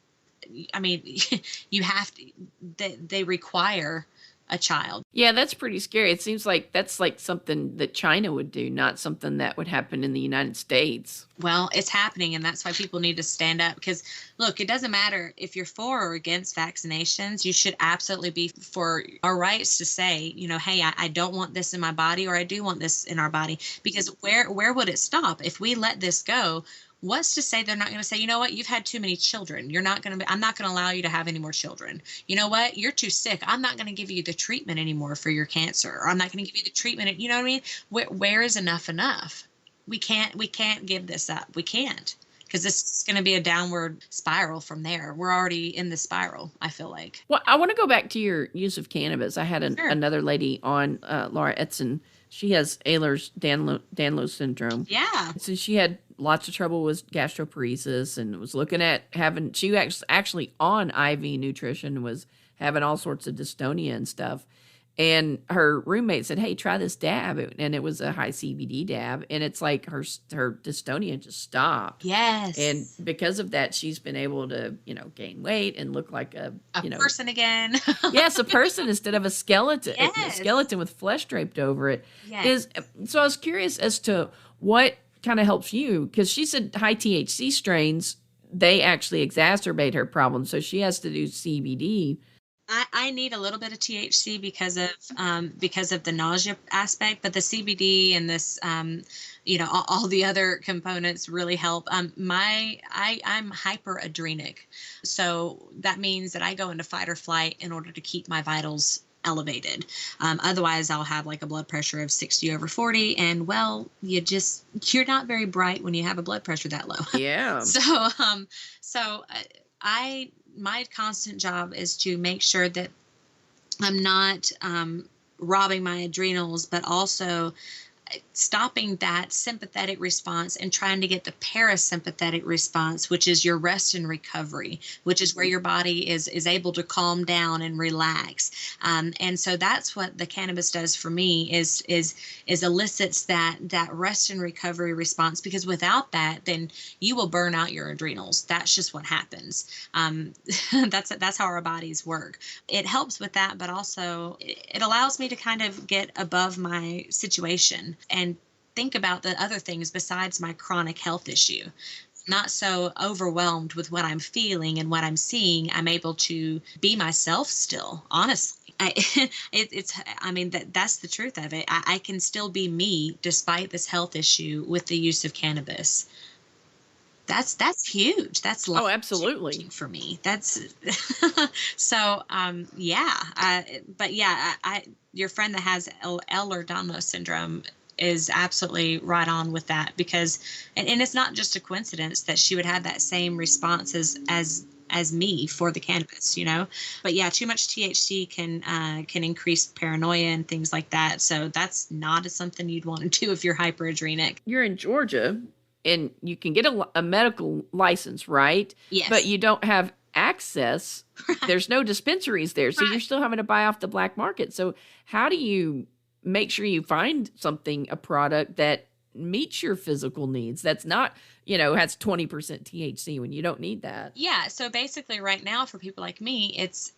they require a child. Yeah, that's pretty scary. It seems like that's like something that China would do, not something that would happen in the United States. Well, it's happening, and that's why people need to stand up. Because, look, it doesn't matter if you're for or against vaccinations. You should absolutely be for our rights to say, hey, I don't want this in my body, or I do want this in our body. Because where would it stop? If we let this go, what's to say they're not going to say, you know what, you've had too many children. I'm not going to allow you to have any more children. You know what, you're too sick. I'm not going to give you the treatment anymore for your cancer, or I'm not going to give you the treatment. You know what I mean? Where is enough? we can't give this up. We can't, because this is going to be a downward spiral from there. We're already in the spiral, I feel like. Well, I want to go back to your use of cannabis. I had Sure. another lady on, Laura Etzen. She has Ehlers-Danlos syndrome. Yeah. So she had lots of trouble with gastroparesis and was looking at she was actually on IV nutrition, was having all sorts of dystonia and stuff. And her roommate said, hey, try this dab. And it was a high CBD dab. And it's like her dystonia just stopped. Yes. And because of that, she's been able to, gain weight and look like a person again. Yes, a person instead of a skeleton. Yes. A skeleton with flesh draped over it. Yes. So I was curious as to what kind of helps you, because she said high THC strains, they actually exacerbate her problem. So she has to do CBD. I need a little bit of THC because of the nausea aspect, but the CBD and this, all the other components really help. I'm hyperadrenic, so that means that I go into fight or flight in order to keep my vitals elevated. Otherwise, I'll have like a blood pressure of 60/40, and you're not very bright when you have a blood pressure that low. Yeah. My constant job is to make sure that I'm not robbing my adrenals, but also stopping that sympathetic response and trying to get the parasympathetic response, which is your rest and recovery, which is where your body is able to calm down and relax. And so that's what the cannabis does for me is elicits that rest and recovery response, because without that, then you will burn out your adrenals. That's just what happens. That's how our bodies work. It helps with that, but also it allows me to kind of get above my situation and think about the other things besides my chronic health issue. Not so overwhelmed with what I'm feeling and what I'm seeing. I'm able to be myself still, honestly. That's the truth of it. I can still be me despite this health issue with the use of cannabis. That's huge. That's absolutely for me. That's so your friend that has Ehlers-Danlos syndrome is absolutely right on with that, because and it's not just a coincidence that she would have that same response as me for the cannabis, but yeah, too much THC can increase paranoia and things like that. So that's not something you'd want to do if you're hyperadrenic. You're in Georgia and you can get a medical license, right? Yes. But you don't have access. Right. There's no dispensaries there. So You're still having to buy off the black market. So how do you make sure you find a product that meets your physical needs, that's not, has 20% THC when you don't need that? Yeah. So basically right now for people like me, it's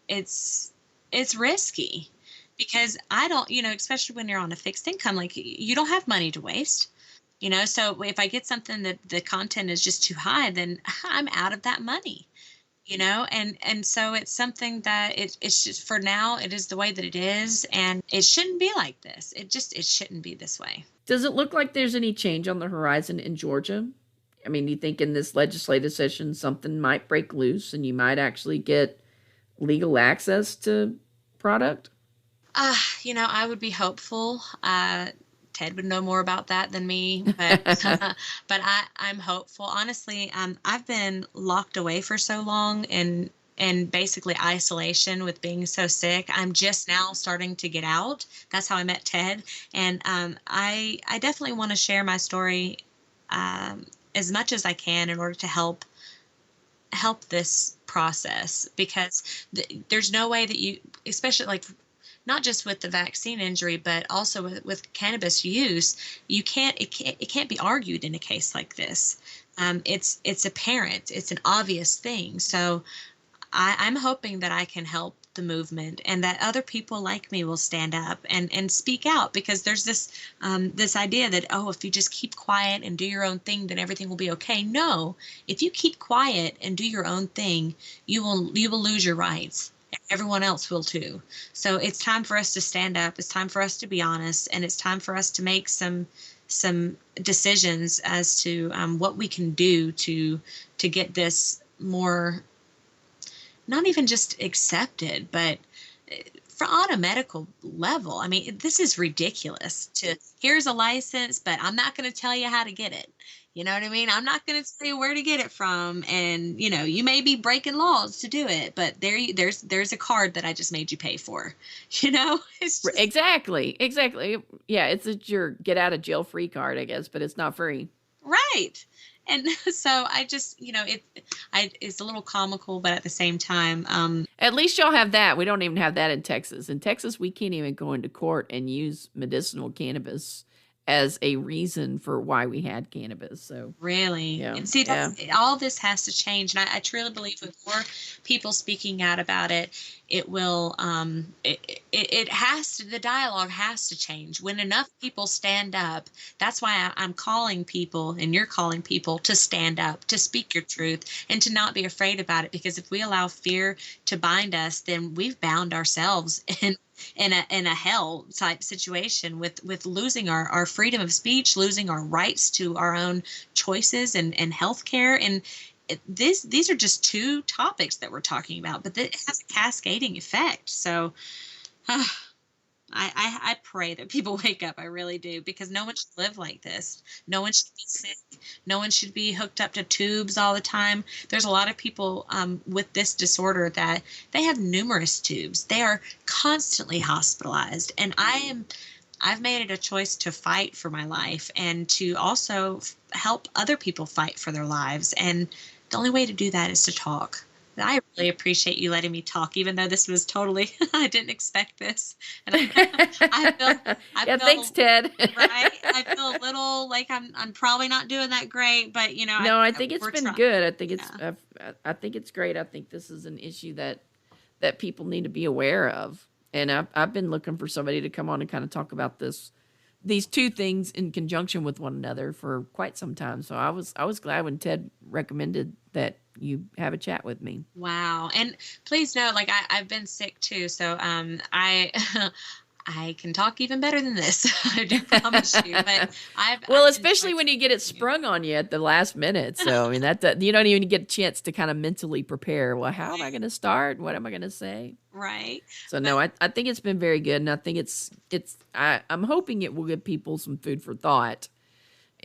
risky, because I don't, especially when you're on a fixed income, like you don't have money to waste, so if I get something that the content is just too high, then I'm out of that money. And so it's something that it's just, for now, it is the way that it is, and it shouldn't be like this. It shouldn't be this way. Does it look like there's any change on the horizon in Georgia? I mean, do you think in this legislative session something might break loose and you might actually get legal access to product? I would be hopeful. Ted would know more about that than me, but I'm hopeful. Honestly, I've been locked away for so long and basically isolation with being so sick. I'm just now starting to get out. That's how I met Ted, and I definitely want to share my story as much as I can in order to help this process, because there's no way that you, especially like, not just with the vaccine injury, but also with cannabis use, it can't be argued in a case like this. It's apparent, it's an obvious thing. So I'm hoping that I can help the movement, and that other people like me will stand up and speak out, because there's this idea that, if you just keep quiet and do your own thing, then everything will be okay. No, if you keep quiet and do your own thing, you will lose your rights. Everyone else will too. So it's time for us to stand up. It's time for us to be honest, and it's time for us to make some decisions as to what we can do to get this more, not even just accepted, but on a medical level, I mean, this is ridiculous. Here's a license, but I'm not going to tell you how to get it. You know what I mean? I'm not going to tell you where to get it from. And, you may be breaking laws to do it, but there's a card that I just made you pay for, It's just, Exactly. Yeah, it's your get out of jail free card, I guess, but it's not free. right. And so I just, it's a little comical, but at the same time, At least y'all have that. We don't even have that in Texas. In Texas, we can't even go into court and use medicinal cannabis as a reason for why we had cannabis. So really, yeah, and see, all this has to change. And I truly believe with more people speaking out about it, it will, it has to, the dialogue has to change. When enough people stand up, that's why I'm calling people, and you're calling people to stand up, to speak your truth, and to not be afraid about it. Because if we allow fear to bind us, then we've bound ourselves in a hell type situation with losing our freedom of speech, losing our rights to our own choices and healthcare. And these are just two topics that we're talking about, but it has a cascading effect. So I pray that people wake up. I really do, because no one should live like this. No one should be sick. No one should be hooked up to tubes all the time. There's a lot of people with this disorder that they have numerous tubes. They are constantly hospitalized. And I've made it a choice to fight for my life and to also help other people fight for their lives. And the only way to do that is to talk. I really appreciate you letting me talk, even though this was totally, I didn't expect this. And I feel, thanks, Ted. Right? I feel a little like I'm probably not doing that great, but No, I think it's been good. I think I think it's great. I think this is an issue that people need to be aware of. And I've been looking for somebody to come on and kind of talk about these two things in conjunction with one another for quite some time. So I was glad when Ted recommended that you have a chat with me. Wow. And please know, like I've been sick too. So I can talk even better than this. I do promise you. But especially when you get it sprung on you at the last minute. So I mean that you don't even get a chance to kind of mentally prepare. Well, how am I going to start? What am I going to say? Right. So no, I think it's been very good, and I think I'm hoping it will give people some food for thought.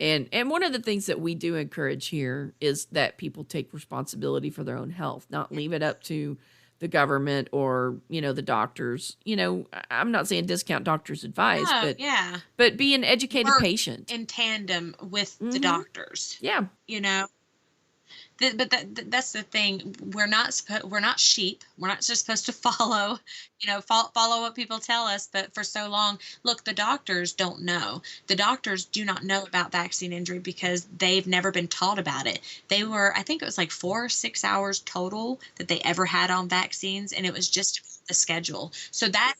And one of the things that we do encourage here is that people take responsibility for their own health, not leave it up to the government or, the doctors. I'm not saying discount doctors' advice, but be an educated patient. In tandem with the doctors. Yeah. But that's the thing. We're not sheep. We're not just supposed to follow what people tell us. But for so long, look, the doctors don't know. The doctors do not know about vaccine injury because they've never been taught about it. I think it was like 4 or 6 hours total that they ever had on vaccines, and it was just the schedule. So that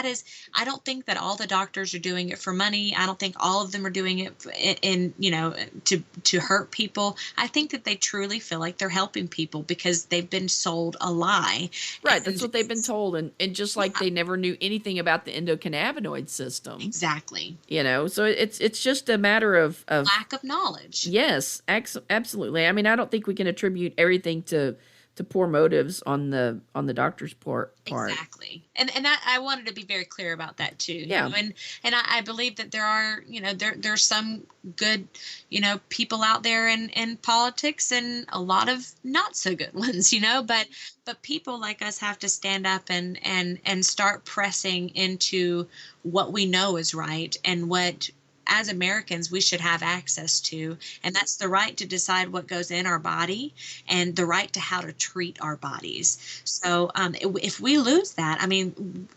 is, I don't think that all the doctors are doing it for money. I don't think all of them are doing it to hurt people. I think that they truly feel like they're helping people because they've been sold a lie. Right. That's what they've been told. And just like they never knew anything about the endocannabinoid system. Exactly. So it's just a matter of lack of knowledge. Yes, absolutely. I mean, I don't think we can attribute everything to poor motives on the doctor's part. Exactly. And I wanted to be very clear about that too. Yeah. And I believe that there are, there's some good, people out there in politics and a lot of not so good ones, but people like us have to stand up and start pressing into what we know is right and what, as Americans, we should have access to, and that's the right to decide what goes in our body and the right to how to treat our bodies. So if we lose that, I mean,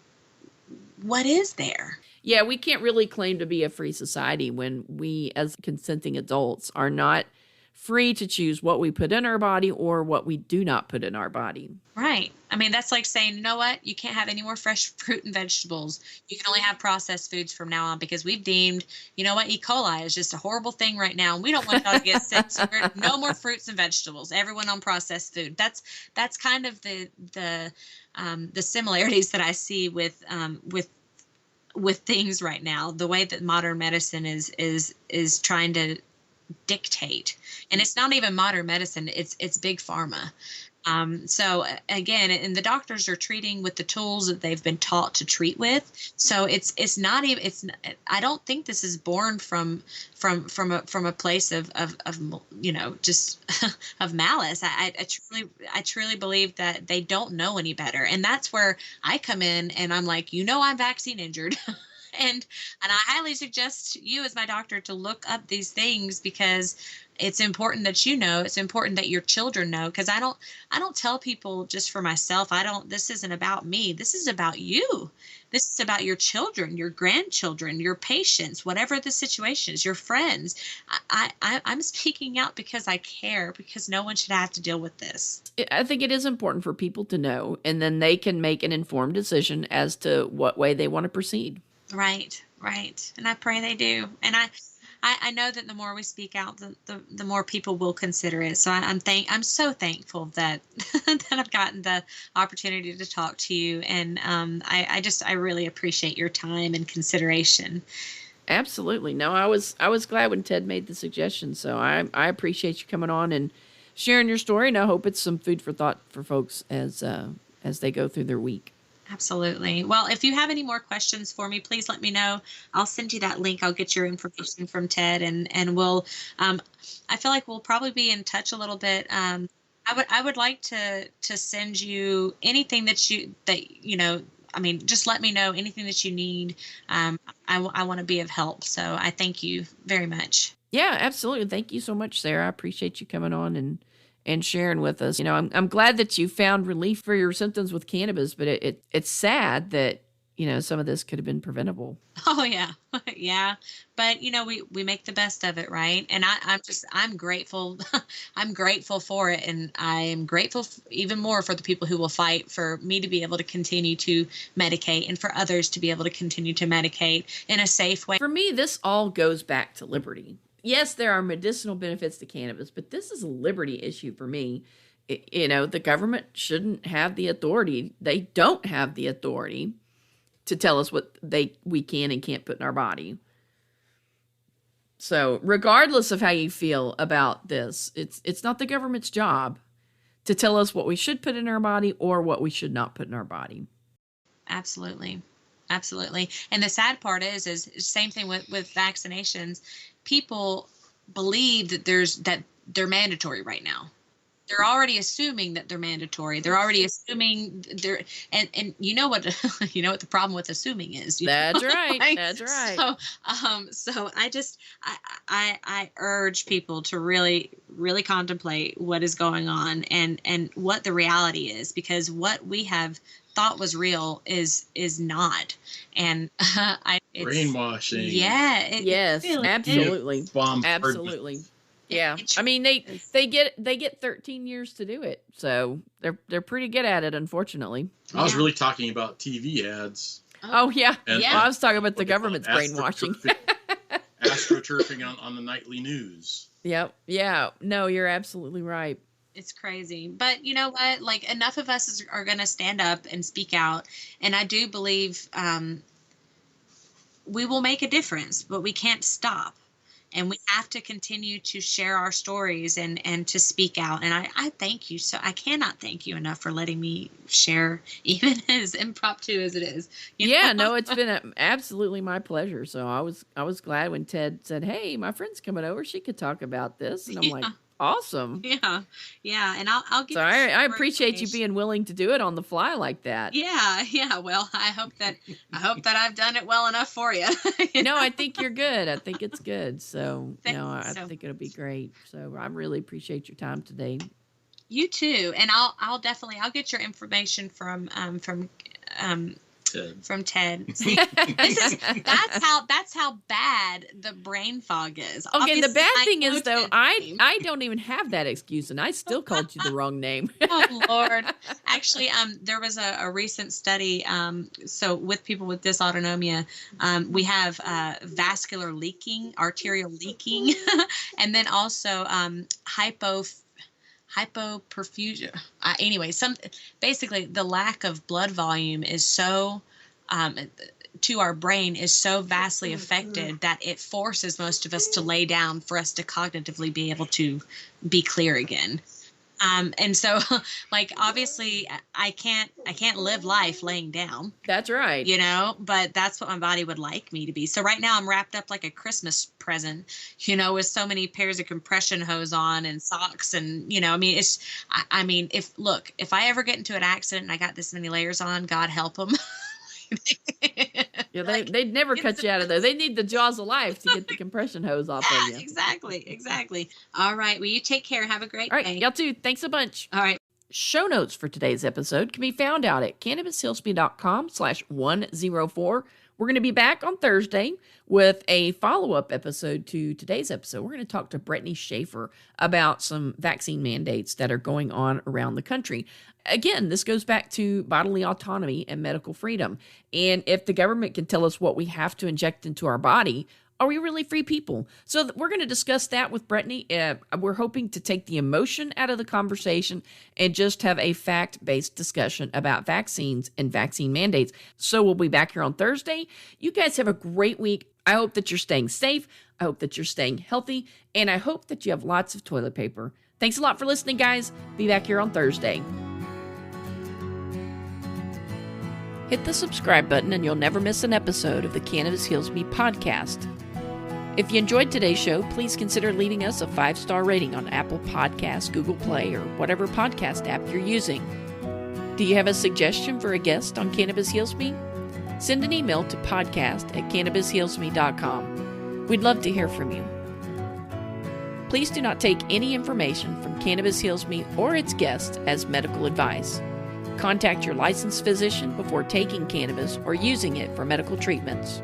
what is there? Yeah, we can't really claim to be a free society when we, as consenting adults, are not free to choose what we put in our body or what we do not put in our body. Right. I mean, that's like saying, you know what? You can't have any more fresh fruit and vegetables. You can only have processed foods from now on because we've deemed, E. coli is just a horrible thing right now. And we don't want y'all to get sick. So no more fruits and vegetables. Everyone on processed food. That's kind of the similarities that I see with things right now. The way that modern medicine is trying to dictate. And it's not even modern medicine, it's big pharma. So again, and the doctors are treating with the tools that they've been taught to treat with. So it's not even, I don't think this is born from a place of just of malice. I truly believe that they don't know any better. And that's where I come in, and I'm like, I'm vaccine injured. And I highly suggest you as my doctor to look up these things, because it's important that it's important that your children know, because I don't tell people just for myself. This isn't about me. This is about you. This is about your children, your grandchildren, your patients, whatever the situation is, your friends. I'm speaking out because I care, because no one should have to deal with this. I think it is important for people to know, and then they can make an informed decision as to what way they want to proceed. Right. And I pray they do. And I know that the more we speak out, the more people will consider it. So I'm so thankful that that I've gotten the opportunity to talk to you. And I really appreciate your time and consideration. Absolutely. No, I was glad when Ted made the suggestion. So I appreciate you coming on and sharing your story. And I hope it's some food for thought for folks as they go through their week. Absolutely. Well, if you have any more questions for me, please let me know. I'll send you that link. I'll get your information from Ted, and we'll, I feel like we'll probably be in touch a little bit. I would like to send you anything just let me know anything that you need. I want to be of help. So I thank you very much. Yeah, absolutely. Thank you so much, Sarah. I appreciate you coming on and sharing with us. I'm glad that you found relief for your symptoms with cannabis, but it's sad that, some of this could have been preventable. Oh yeah. Yeah. But we make the best of it. Right. And I'm grateful. I'm grateful for it. And I am grateful even more for the people who will fight for me to be able to continue to medicate, and for others to be able to continue to medicate in a safe way. For me, this all goes back to liberty. Yes, there are medicinal benefits to cannabis, but this is a liberty issue for me. The government shouldn't have the authority. They don't have the authority to tell us what we can and can't put in our body. So regardless of how you feel about this, it's not the government's job to tell us what we should put in our body or what we should not put in our body. Absolutely. Absolutely. And the sad part is same thing with vaccinations. People believe that they're mandatory right now. They're already assuming that they're mandatory. They're already assuming and you know what the problem with assuming is. That's right. Like, that's right. So I urge people to really, really contemplate what is going on and what the reality is, because what we have thought was real is not. And brainwashing. Yeah. Yes, really absolutely. Absolutely. Yeah. I mean, they get 13 years to do it. So they're pretty good at it, unfortunately. I was really talking about TV ads. Oh yeah. And, Well, I was talking about the government's brainwashing. Astroturfing on the nightly news. Yep. Yeah. No, you're absolutely right. It's crazy. But you know what? Like, enough of us are going to stand up and speak out. And I do believe we will make a difference, but we can't stop. And we have to continue to share our stories and to speak out. And I thank you. So I cannot thank you enough for letting me share, even as impromptu as it is. No, it's been absolutely my pleasure. So I was glad when Ted said, "Hey, my friend's coming over. She could talk about this." And I'm like, awesome. Yeah. And I'll give. So I appreciate you being willing to do it on the fly like that. Yeah. Well, I hope that I've done it well enough for you. No, I think you're good. I think it's good. So I think it'll be great. So I really appreciate your time today. You too. And I'll get your information from Ted. See, that's how bad the brain fog is. Okay, obviously, the bad thing is though, Ted's I don't even have that excuse, and I still called you the wrong name. Oh Lord! Actually, there was a recent study. So with people with dysautonomia, we have vascular leaking, arterial leaking, and then also hypoperfusion. Anyway, basically the lack of blood volume is so to our brain is so vastly affected that it forces most of us to lay down for us to cognitively be able to be clear again. And so, like, obviously I can't live life laying down. That's right. You know, but that's what my body would like me to be. So right now I'm wrapped up like a Christmas present, you know, with so many pairs of compression hose on and socks. And, you know, I mean, if I ever get into an accident and I got this many layers on, God help them. Yeah, they'd never cut you out of there. They need the jaws of life to get the compression hose off of you. Exactly. All right. Well, you take care. Have a great All day. right, y'all too. Thanks a bunch. All right. Show notes for today's episode can be found out at cannabishealsme.com/104. We're going to be back on Thursday with a follow-up episode to today's episode. We're going to talk to Brittany Schaefer about some vaccine mandates that are going on around the country. Again, this goes back to bodily autonomy and medical freedom. And if the government can tell us what we have to inject into our body, are we really free people? So we're going to discuss that with Brittany. We're hoping to take the emotion out of the conversation and just have a fact-based discussion about vaccines and vaccine mandates. So we'll be back here on Thursday. You guys have a great week. I hope that you're staying safe. I hope that you're staying healthy. And I hope that you have lots of toilet paper. Thanks a lot for listening, guys. Be back here on Thursday. Hit the subscribe button and you'll never miss an episode of the Cannabis Heals Me podcast. If you enjoyed today's show, please consider leaving us a 5-star rating on Apple Podcasts, Google Play, or whatever podcast app you're using. Do you have a suggestion for a guest on Cannabis Heals Me? Send an email to podcast@cannabishealsme.com. We'd love to hear from you. Please do not take any information from Cannabis Heals Me or its guests as medical advice. Contact your licensed physician before taking cannabis or using it for medical treatments.